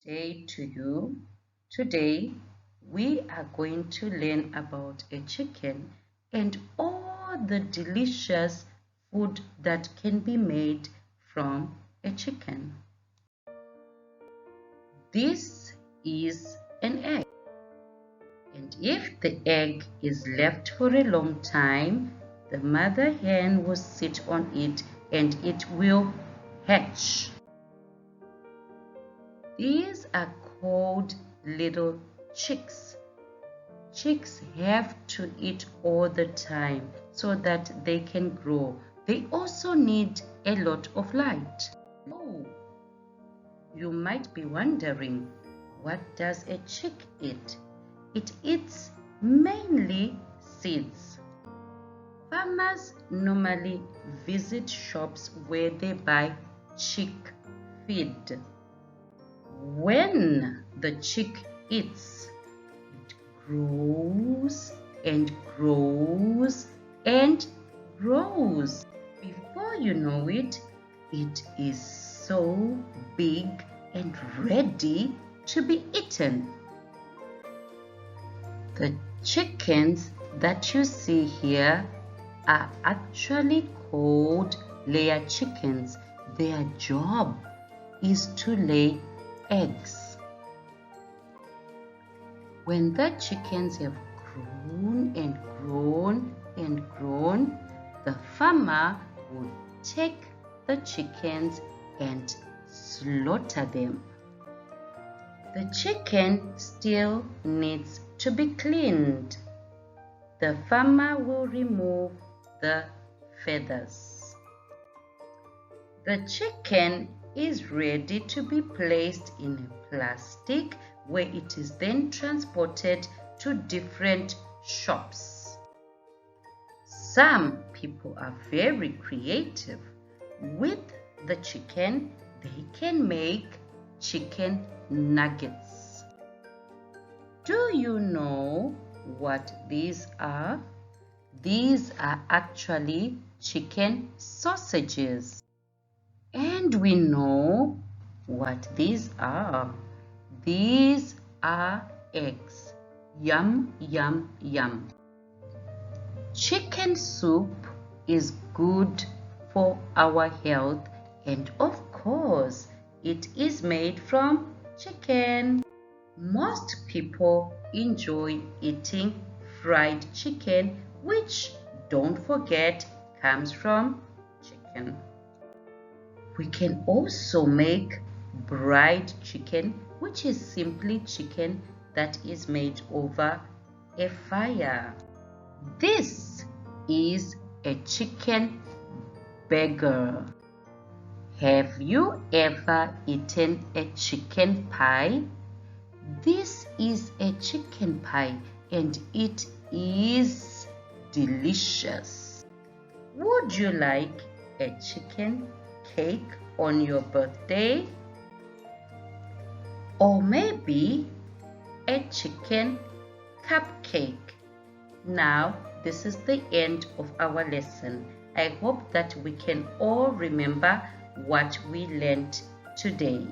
day to you. Today we are going to learn about a chicken and all the delicious food that can be made from a chicken. This is an egg, and if the egg is left for a long time, the mother hen will sit on it and it will hatch. These are called little chicks. Chicks have to eat all the time so that they can grow. They also need a lot of light. Oh, you might be wondering, what does a chick eat? It eats mainly seeds. Farmers normally visit shops where they buy chick feed. When the chick eats, it grows and grows and grows. Before you know it, it is so big and ready to be eaten. The chickens that you see here are actually called layer chickens. Their job is to lay eggs. When the chickens have grown and grown and grown, the farmer will take the chickens and slaughter them. The chicken still needs to be cleaned. The farmer will remove the feathers. The chicken is ready to be placed in a plastic where it is then transported to different shops. Some people are very creative. With the chicken, they can make chicken nuggets. Do you know what these are? These are actually chicken sausages. And we know what these are. These are eggs. Yum, yum, yum. Chicken soup is good for our health, and of course, it is made from chicken. Most people enjoy eating fried chicken, which, don't forget, comes from chicken. We can also make fried chicken, which is simply chicken that is made over a fire. This is a chicken burger. Have you ever eaten a chicken pie? This is a chicken pie and it is delicious. Would you like a chicken cake on your birthday? Or maybe a chicken cupcake? Now, this is the end of our lesson. I hope that we can all remember what we learned today.